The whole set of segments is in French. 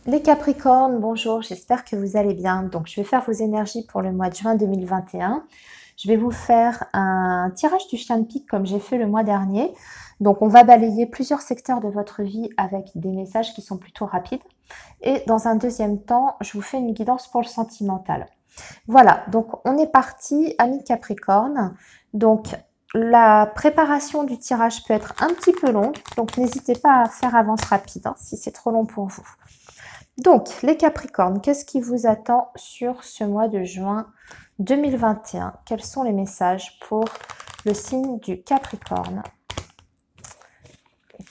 Les Capricornes, bonjour, j'espère que vous allez bien. Donc, je vais faire vos énergies pour le mois de juin 2021. Je vais vous faire un tirage du chien de pique comme j'ai fait le mois dernier. Donc, on va balayer plusieurs secteurs de votre vie avec des messages qui sont plutôt rapides. Et dans un deuxième temps, je vous fais une guidance pour le sentimental. Voilà, donc on est parti, amis Capricorne. Donc, la préparation du tirage peut être un petit peu longue, donc n'hésitez pas à faire avance rapide si c'est trop long pour vous. Donc, les Capricornes, qu'est-ce qui vous attend sur ce mois de juin 2021? Quels sont les messages pour le signe du Capricorne?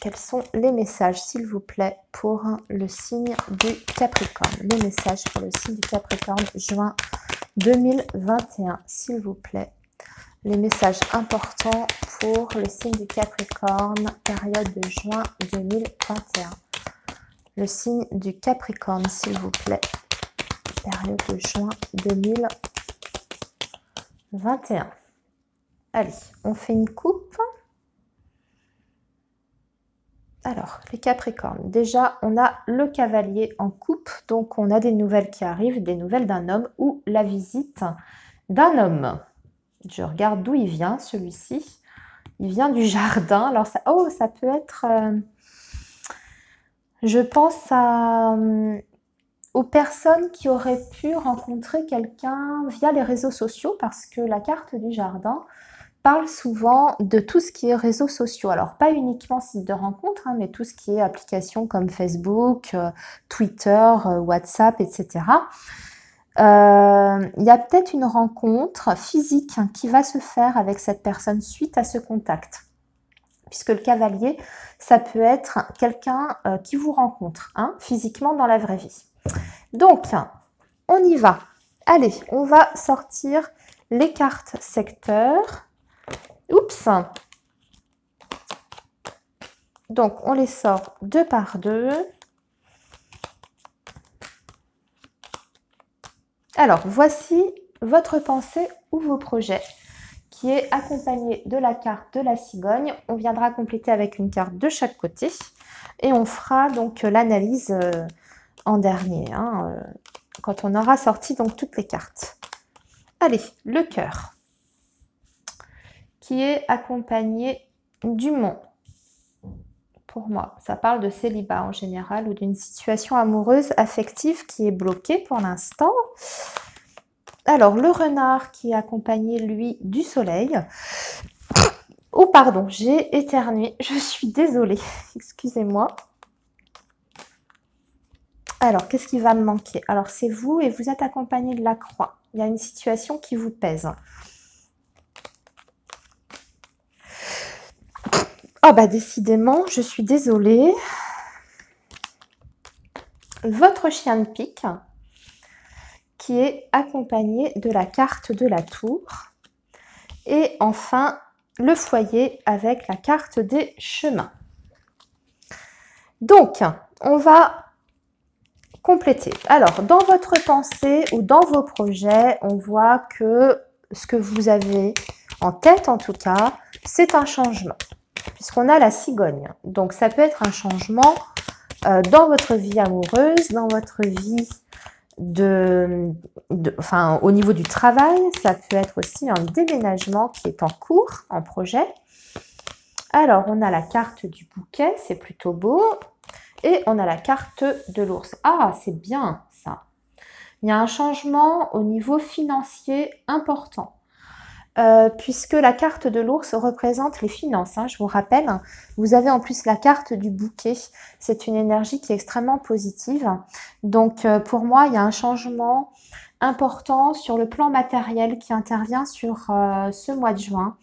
Quels sont les messages, s'il vous plaît, pour le signe du Capricorne? Les messages pour le signe du Capricorne, juin 2021, s'il vous plaît. Les messages importants pour le signe du Capricorne, période de juin 2021. Le signe du Capricorne, s'il vous plaît. Période de juin 2021. Allez, on fait une coupe. Alors, les Capricornes, déjà, on a le cavalier en coupe. Donc, on a des nouvelles qui arrivent, des nouvelles d'un homme ou la visite d'un homme. Je regarde d'où il vient, celui-ci. Il vient du jardin. Alors, ça peut être... je pense aux personnes qui auraient pu rencontrer quelqu'un via les réseaux sociaux parce que la carte du jardin parle souvent de tout ce qui est réseaux sociaux. Alors, pas uniquement site de rencontre, mais tout ce qui est applications comme Facebook, Twitter, WhatsApp, etc. Il y a peut-être une rencontre physique qui va se faire avec cette personne suite à ce contact. Puisque le cavalier, ça peut être quelqu'un qui vous rencontre physiquement dans la vraie vie. Donc, on y va. Allez, on va sortir les cartes secteurs. Oups. Donc, on les sort deux par deux. Alors, voici votre pensée ou vos projets, qui est accompagné de la carte de la cigogne. On viendra compléter avec une carte de chaque côté. Et on fera donc l'analyse en dernier, quand on aura sorti donc toutes les cartes. Allez, le cœur, qui est accompagné du mont. Pour moi, ça parle de célibat en général ou d'une situation amoureuse, affective qui est bloquée pour l'instant. Alors, le renard qui est accompagné, lui, du soleil. Oh, pardon, j'ai éternué. Je suis désolée. Excusez-moi. Alors, qu'est-ce qui va me manquer? Alors, c'est vous et vous êtes accompagné de la croix. Il y a une situation qui vous pèse. Oh, bah, décidément, je suis désolée. Votre chien de pique, qui est accompagné de la carte de la tour. Et enfin, le foyer avec la carte des chemins. Donc, on va compléter. Alors, dans votre pensée ou dans vos projets, on voit que ce que vous avez en tête, en tout cas, c'est un changement. Puisqu'on a la cigogne. Donc, ça peut être un changement dans votre vie amoureuse, dans votre vie au niveau du travail. Ça peut être aussi un déménagement qui est en cours, en projet. Alors, on a la carte du bouquet, c'est plutôt beau. Et on a la carte de l'ours. Ah, c'est bien ça. Il y a un changement au niveau financier important. Puisque la carte de l'ours représente les finances. Je vous rappelle, vous avez en plus la carte du bouquet. C'est une énergie qui est extrêmement positive. Donc, pour moi, il y a un changement important sur le plan matériel qui intervient sur ce mois de juin.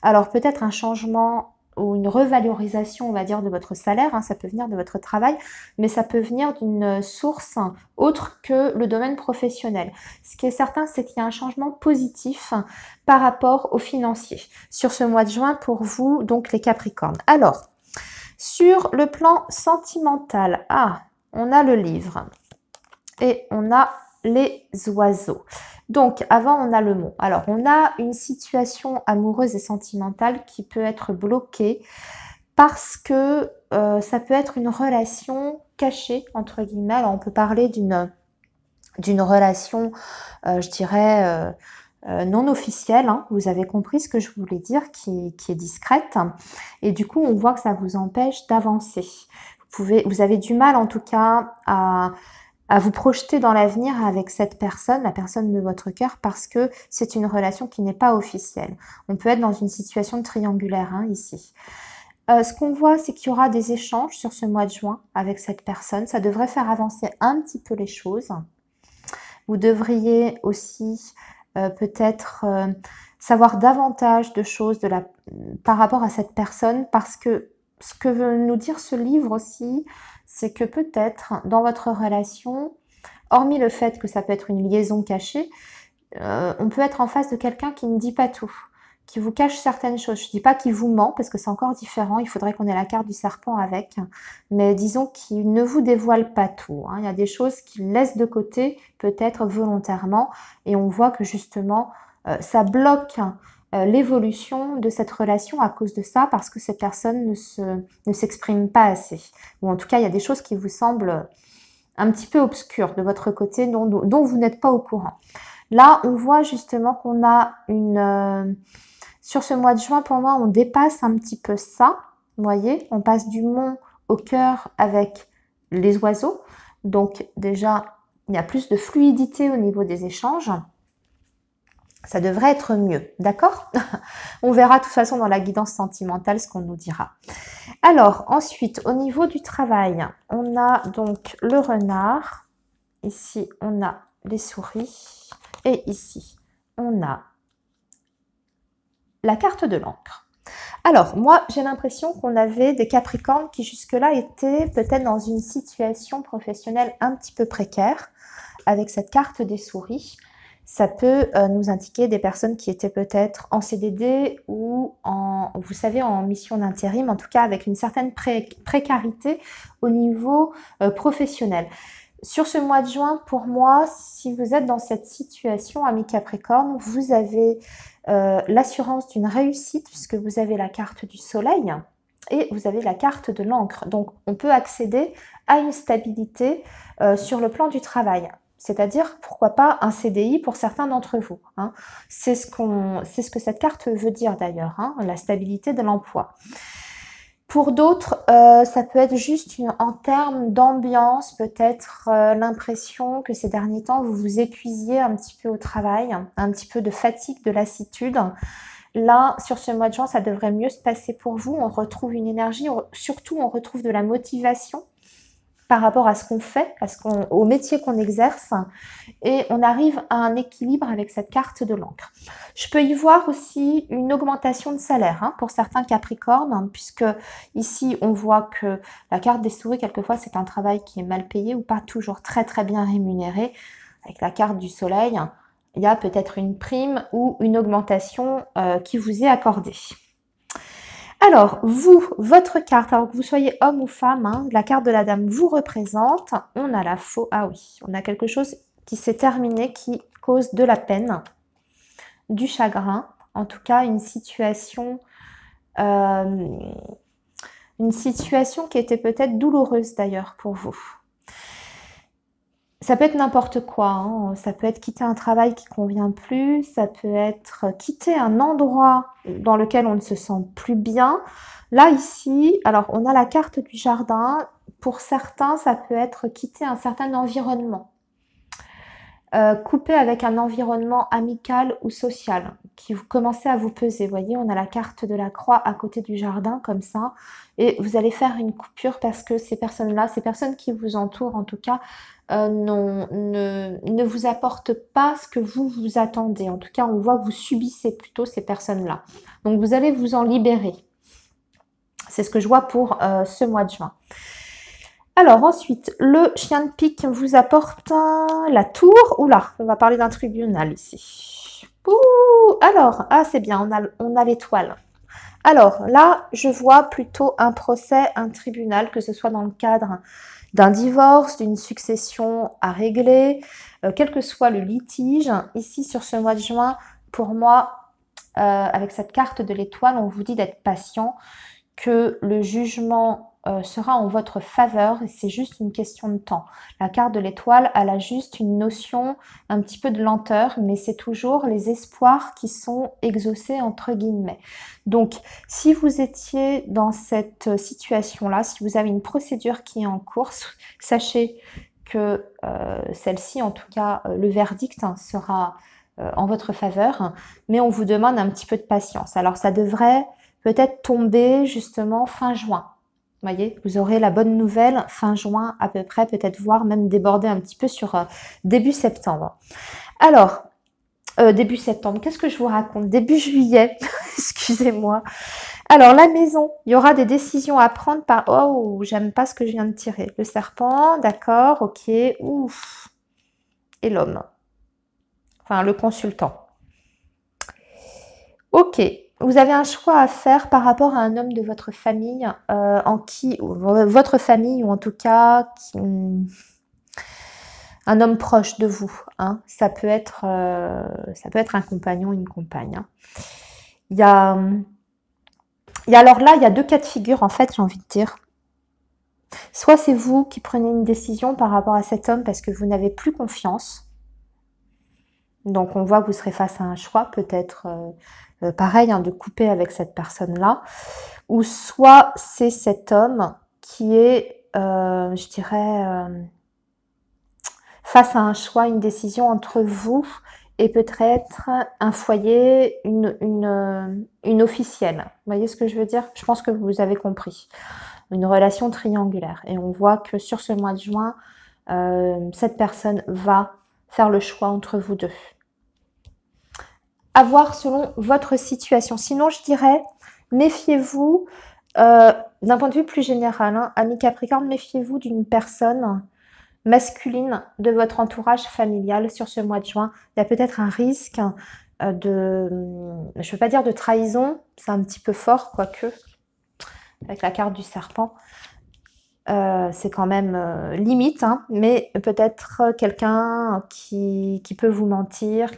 Alors, peut-être un changement ou une revalorisation, on va dire, de votre salaire. Ça peut venir de votre travail, mais ça peut venir d'une source autre que le domaine professionnel. Ce qui est certain, c'est qu'il y a un changement positif par rapport aux financiers sur ce mois de juin pour vous, donc les Capricornes. Alors, sur le plan sentimental, on a le livre et on a les oiseaux. Donc, avant, on a le mont. Alors, on a une situation amoureuse et sentimentale qui peut être bloquée parce que ça peut être une relation cachée, entre guillemets. Alors, on peut parler d'une relation, je dirais, non officielle, hein. Vous avez compris ce que je voulais dire, qui est discrète. Et du coup, on voit que ça vous empêche d'avancer. Vous avez du mal, en tout cas, à vous projeter dans l'avenir avec cette personne, la personne de votre cœur, parce que c'est une relation qui n'est pas officielle. On peut être dans une situation triangulaire, hein, ici. Ce qu'on voit, c'est qu'il y aura des échanges sur ce mois de juin avec cette personne. Ça devrait faire avancer un petit peu les choses. Vous devriez aussi peut-être savoir davantage de choses par rapport à cette personne, parce que ce que veut nous dire ce livre aussi, c'est que peut-être dans votre relation, hormis le fait que ça peut être une liaison cachée, on peut être en face de quelqu'un qui ne dit pas tout, qui vous cache certaines choses. Je ne dis pas qu'il vous ment, parce que c'est encore différent, il faudrait qu'on ait la carte du serpent avec, mais disons qu'il ne vous dévoile pas tout, hein. Il y a des choses qu'il laisse de côté, peut-être volontairement, et on voit que justement, ça bloque l'évolution de cette relation à cause de ça, parce que cette personne ne s'exprime pas assez. Ou en tout cas, il y a des choses qui vous semblent un petit peu obscures de votre côté, dont vous n'êtes pas au courant. Là, on voit justement qu'on a sur ce mois de juin, pour moi, on dépasse un petit peu ça. Vous voyez, on passe du mont au cœur avec les oiseaux. Donc déjà, il y a plus de fluidité au niveau des échanges. Ça devrait être mieux, d'accord? On verra de toute façon dans la guidance sentimentale ce qu'on nous dira. Alors, ensuite, au niveau du travail, on a donc le renard. Ici, on a les souris. Et ici, on a la carte de l'encre. Alors, moi, j'ai l'impression qu'on avait des Capricornes qui jusque-là étaient peut-être dans une situation professionnelle un petit peu précaire. Avec cette carte des souris, ça peut nous indiquer des personnes qui étaient peut-être en CDD ou vous savez, en mission d'intérim, en tout cas avec une certaine précarité au niveau professionnel. Sur ce mois de juin, pour moi, si vous êtes dans cette situation, ami Capricorne, vous avez l'assurance d'une réussite, puisque vous avez la carte du soleil et vous avez la carte de l'encre. Donc, on peut accéder à une stabilité sur le plan du travail. C'est-à-dire, pourquoi pas un CDI pour certains d'entre vous, hein. C'est ce que cette carte veut dire d'ailleurs, hein, la stabilité de l'emploi. Pour d'autres, ça peut être juste en termes d'ambiance, peut-être l'impression que ces derniers temps, vous vous épuisiez un petit peu au travail, un petit peu de fatigue, de lassitude. Là, sur ce mois de juin, ça devrait mieux se passer pour vous. On retrouve une énergie, surtout on retrouve de la motivation par rapport à ce qu'on fait, au métier qu'on exerce, et on arrive à un équilibre avec cette carte de l'encre. Je peux y voir aussi une augmentation de salaire, hein, pour certains Capricornes, hein, puisque ici on voit que la carte des souris, quelquefois c'est un travail qui est mal payé ou pas toujours très très bien rémunéré. Avec la carte du soleil, il y a peut-être une prime ou une augmentation qui vous est accordée. Alors, votre carte, alors que vous soyez homme ou femme, hein, la carte de la dame vous représente. On a la faux. Ah oui, on a quelque chose qui s'est terminé, qui cause de la peine, du chagrin. En tout cas, une situation qui était peut-être douloureuse d'ailleurs pour vous. Ça peut être n'importe quoi, hein. Ça peut être quitter un travail qui ne convient plus, ça peut être quitter un endroit dans lequel on ne se sent plus bien. Là, ici, alors on a la carte du jardin. Pour certains, ça peut être quitter un certain environnement. Couper avec un environnement amical ou social qui vous commencez à vous peser. Vous voyez, on a la carte de la croix à côté du jardin comme ça, et vous allez faire une coupure parce que ces personnes-là, ces personnes qui vous entourent en tout cas, ne vous apportent pas ce que vous attendez. En tout cas, on voit que vous subissez plutôt ces personnes-là. Donc, vous allez vous en libérer. C'est ce que je vois pour ce mois de juin. Alors ensuite, le chien de pique vous apporte la tour. Oula, on va parler d'un tribunal ici. Ouh, alors, ah c'est bien, on a l'étoile. Alors là, je vois plutôt un procès, un tribunal, que ce soit dans le cadre d'un divorce, d'une succession à régler, quel que soit le litige. Ici, sur ce mois de juin, pour moi, avec cette carte de l'étoile, on vous dit d'être patient, que le jugement sera en votre faveur et c'est juste une question de temps. La carte de l'étoile, elle a juste une notion un petit peu de lenteur, mais c'est toujours les espoirs qui sont exaucés entre guillemets. Donc, si vous étiez dans cette situation-là, si vous avez une procédure qui est en cours, sachez que celle-ci, en tout cas le verdict sera en votre faveur, mais on vous demande un petit peu de patience. Alors ça devrait peut-être tomber justement fin juin. Vous voyez, vous aurez la bonne nouvelle fin juin à peu près, peut-être voire même déborder un petit peu sur début septembre. Alors, début septembre, qu'est-ce que je vous raconte? Début juillet, excusez-moi. Alors, la maison, il y aura des décisions à prendre par... Oh, j'aime pas ce que je viens de tirer. Le serpent, d'accord, ok, ouf. Et l'homme. Enfin, le consultant. Ok, vous avez un choix à faire par rapport à un homme de votre famille, votre famille, ou en tout cas, un homme proche de vous. Hein. Ça peut être un compagnon, une compagne. Hein. Alors là, il y a deux cas de figure, en fait, j'ai envie de dire. Soit c'est vous qui prenez une décision par rapport à cet homme parce que vous n'avez plus confiance. Donc, on voit que vous serez face à un choix, peut-être pareil, hein, de couper avec cette personne-là. Ou soit c'est cet homme qui est, je dirais, face à un choix, une décision entre vous et peut-être un foyer, une officielle. Vous voyez ce que je veux dire? Je pense que vous avez compris. Une relation triangulaire. Et on voit que sur ce mois de juin, cette personne va faire le choix entre vous deux. À voir selon votre situation. Sinon, je dirais, méfiez-vous, d'un point de vue plus général, hein, amis Capricorne, méfiez-vous d'une personne masculine de votre entourage familial sur ce mois de juin. Il y a peut-être un risque je ne veux pas dire de trahison, c'est un petit peu fort, quoique, avec la carte du serpent. C'est quand même limite, hein, mais peut-être quelqu'un qui peut vous mentir,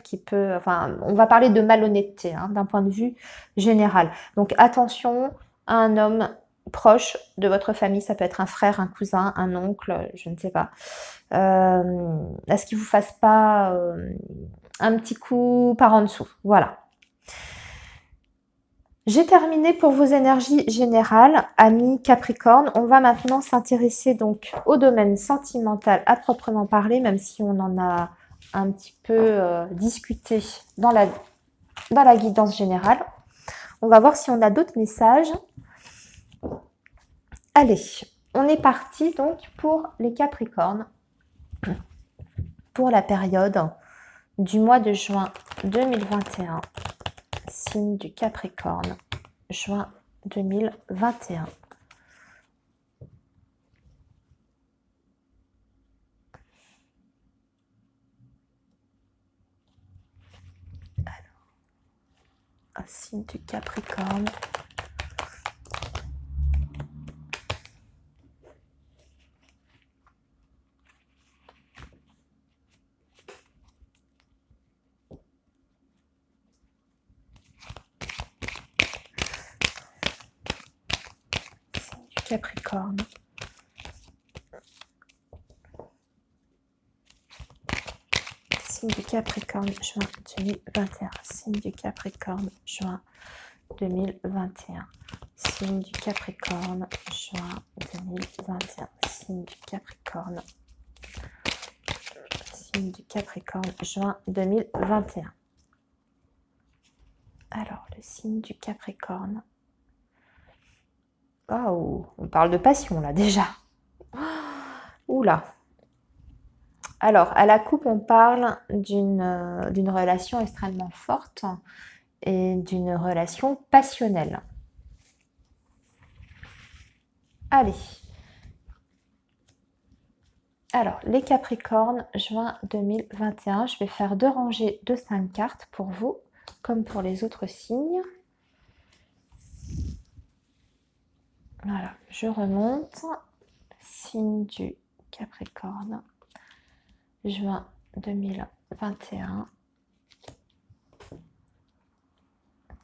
enfin, on va parler de malhonnêteté, hein, d'un point de vue général. Donc attention à un homme proche de votre famille, ça peut être un frère, un cousin, un oncle, je ne sais pas. À ce qu'il ne vous fasse pas un petit coup par en dessous. Voilà. J'ai terminé pour vos énergies générales, amis Capricorne. On va maintenant s'intéresser donc au domaine sentimental à proprement parler, même si on en a un petit peu discuté dans la guidance générale. On va voir si on a d'autres messages. Allez, on est parti donc pour les Capricornes, pour la période du mois de juin 2021. Signe du Capricorne, juin 2021. Alors, un signe du Capricorne. Capricorne. Signe du Capricorne, juin 2021. Signe du Capricorne, juin 2021. Signe du Capricorne, juin 2021. Signe du Capricorne. Signe du Capricorne, juin 2021. Alors, le signe du Capricorne. Oh, on parle de passion là déjà. Oula. Alors, à la coupe, on parle d'une relation extrêmement forte et d'une relation passionnelle. Allez. Alors, les Capricornes, juin 2021. Je vais faire 2 rangées de 5 cartes pour vous, comme pour les autres signes. Voilà, je remonte. Signe du Capricorne, juin 2021.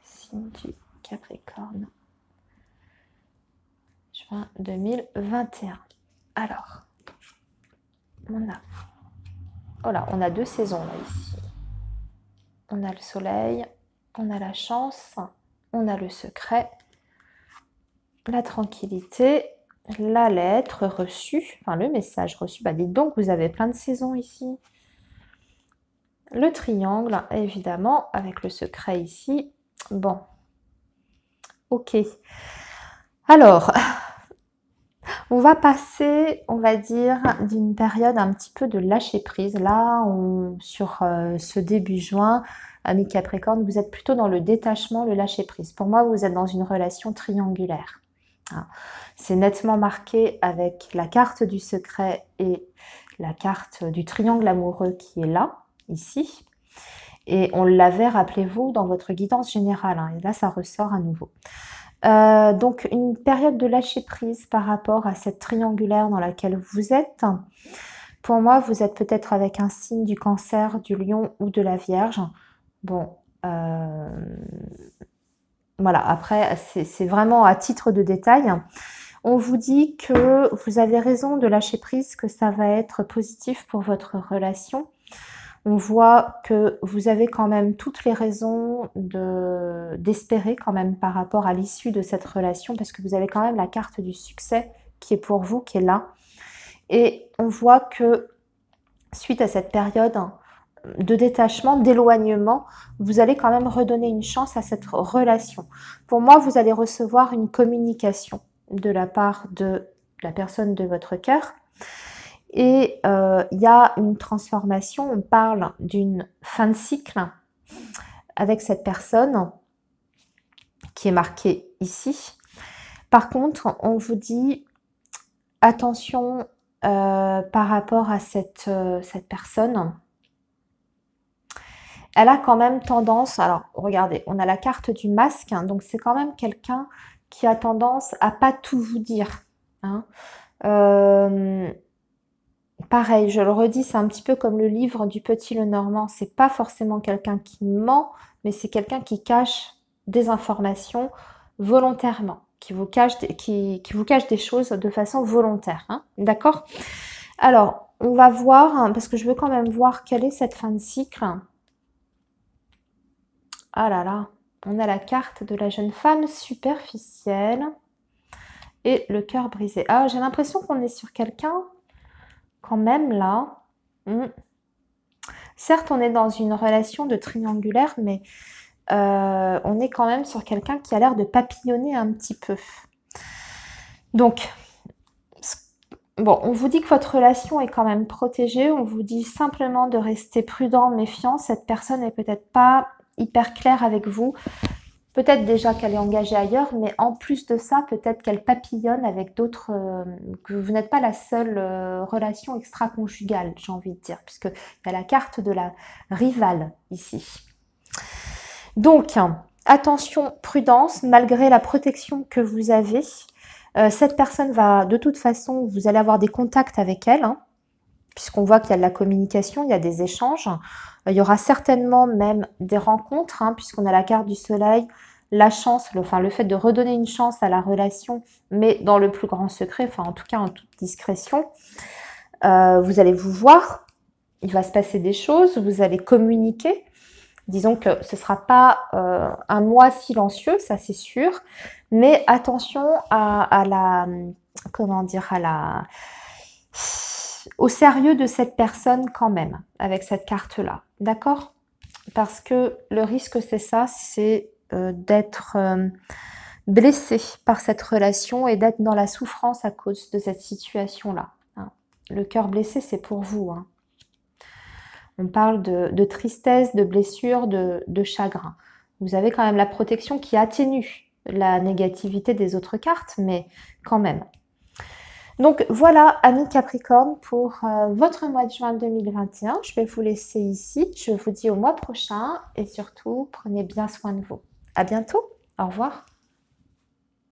Signe du Capricorne, juin 2021. Alors, on a deux saisons là ici. On a le soleil, on a la chance, on a le secret, la tranquillité, la lettre reçue, enfin le message reçu. Bah dites donc, vous avez plein de saisons ici. Le triangle, évidemment, avec le secret ici. Bon, ok. Alors, on va passer, on va dire, d'une période un petit peu de lâcher prise. Là, sur ce début juin, amis Capricorne, vous êtes plutôt dans le détachement, le lâcher prise. Pour moi, vous êtes dans une relation triangulaire. C'est nettement marqué avec la carte du secret et la carte du triangle amoureux qui est là, ici. Et on l'avait, rappelez-vous, dans votre guidance générale. Hein, et là, ça ressort à nouveau. Donc, une période de lâcher prise par rapport à cette triangulaire dans laquelle vous êtes. Pour moi, vous êtes peut-être avec un signe du Cancer, du Lion ou de la Vierge. Bon, voilà, après, c'est vraiment à titre de détail. On vous dit que vous avez raison de lâcher prise, que ça va être positif pour votre relation. On voit que vous avez quand même toutes les raisons d'espérer quand même par rapport à l'issue de cette relation, parce que vous avez quand même la carte du succès qui est pour vous, qui est là. Et on voit que suite à cette période de détachement, d'éloignement, vous allez quand même redonner une chance à cette relation. Pour moi, vous allez recevoir une communication de la part de la personne de votre cœur. Et il y a une transformation, on parle d'une fin de cycle avec cette personne qui est marquée ici. Par contre, on vous dit attention par rapport à cette personne. Elle a quand même tendance, alors regardez, on a la carte du masque, hein, donc c'est quand même quelqu'un qui a tendance à pas tout vous dire. Hein. Pareil, je le redis, c'est un petit peu comme le livre du Petit Lenormand. C'est pas forcément quelqu'un qui ment, mais c'est quelqu'un qui cache des informations volontairement, qui vous cache des choses de façon volontaire. Hein, d'accord? Alors, on va voir, hein, parce que je veux quand même voir quelle est cette fin de cycle. Ah là là, on a la carte de la jeune femme superficielle et le cœur brisé. Ah, j'ai l'impression qu'on est sur quelqu'un quand même là. Certes, on est dans une relation de triangulaire, mais on est quand même sur quelqu'un qui a l'air de papillonner un petit peu. Donc, bon, on vous dit que votre relation est quand même protégée. On vous dit simplement de rester prudent, méfiant. Cette personne n'est peut-être pas hyper claire avec vous. Peut-être déjà qu'elle est engagée ailleurs, mais en plus de ça, peut-être qu'elle papillonne avec d'autres, que vous n'êtes pas la seule relation extra-conjugale, j'ai envie de dire, puisqu'il y a la carte de la rivale ici. Donc, attention, prudence, malgré la protection que vous avez. Cette personne va, de toute façon, vous allez avoir des contacts avec elle, hein, puisqu'on voit qu'il y a de la communication, il y a des échanges. Il y aura certainement même des rencontres, hein, puisqu'on a la carte du soleil, la chance, le fait de redonner une chance à la relation, mais dans le plus grand secret, enfin en tout cas en toute discrétion. Vous allez vous voir, il va se passer des choses, vous allez communiquer. Disons que ce ne sera pas un mois silencieux, ça c'est sûr, mais attention à la, comment dire, au sérieux de cette personne quand même, avec cette carte-là, d'accord? Parce que le risque, c'est ça, c'est d'être blessé par cette relation et d'être dans la souffrance à cause de cette situation-là. Hein. Le cœur blessé, c'est pour vous. Hein. On parle de tristesse, de blessure, de chagrin. Vous avez quand même la protection qui atténue la négativité des autres cartes, mais quand même. Donc voilà, amis Capricorne, pour votre mois de juin 2021. Je vais vous laisser ici. Je vous dis au mois prochain et surtout, prenez bien soin de vous. À bientôt. Au revoir.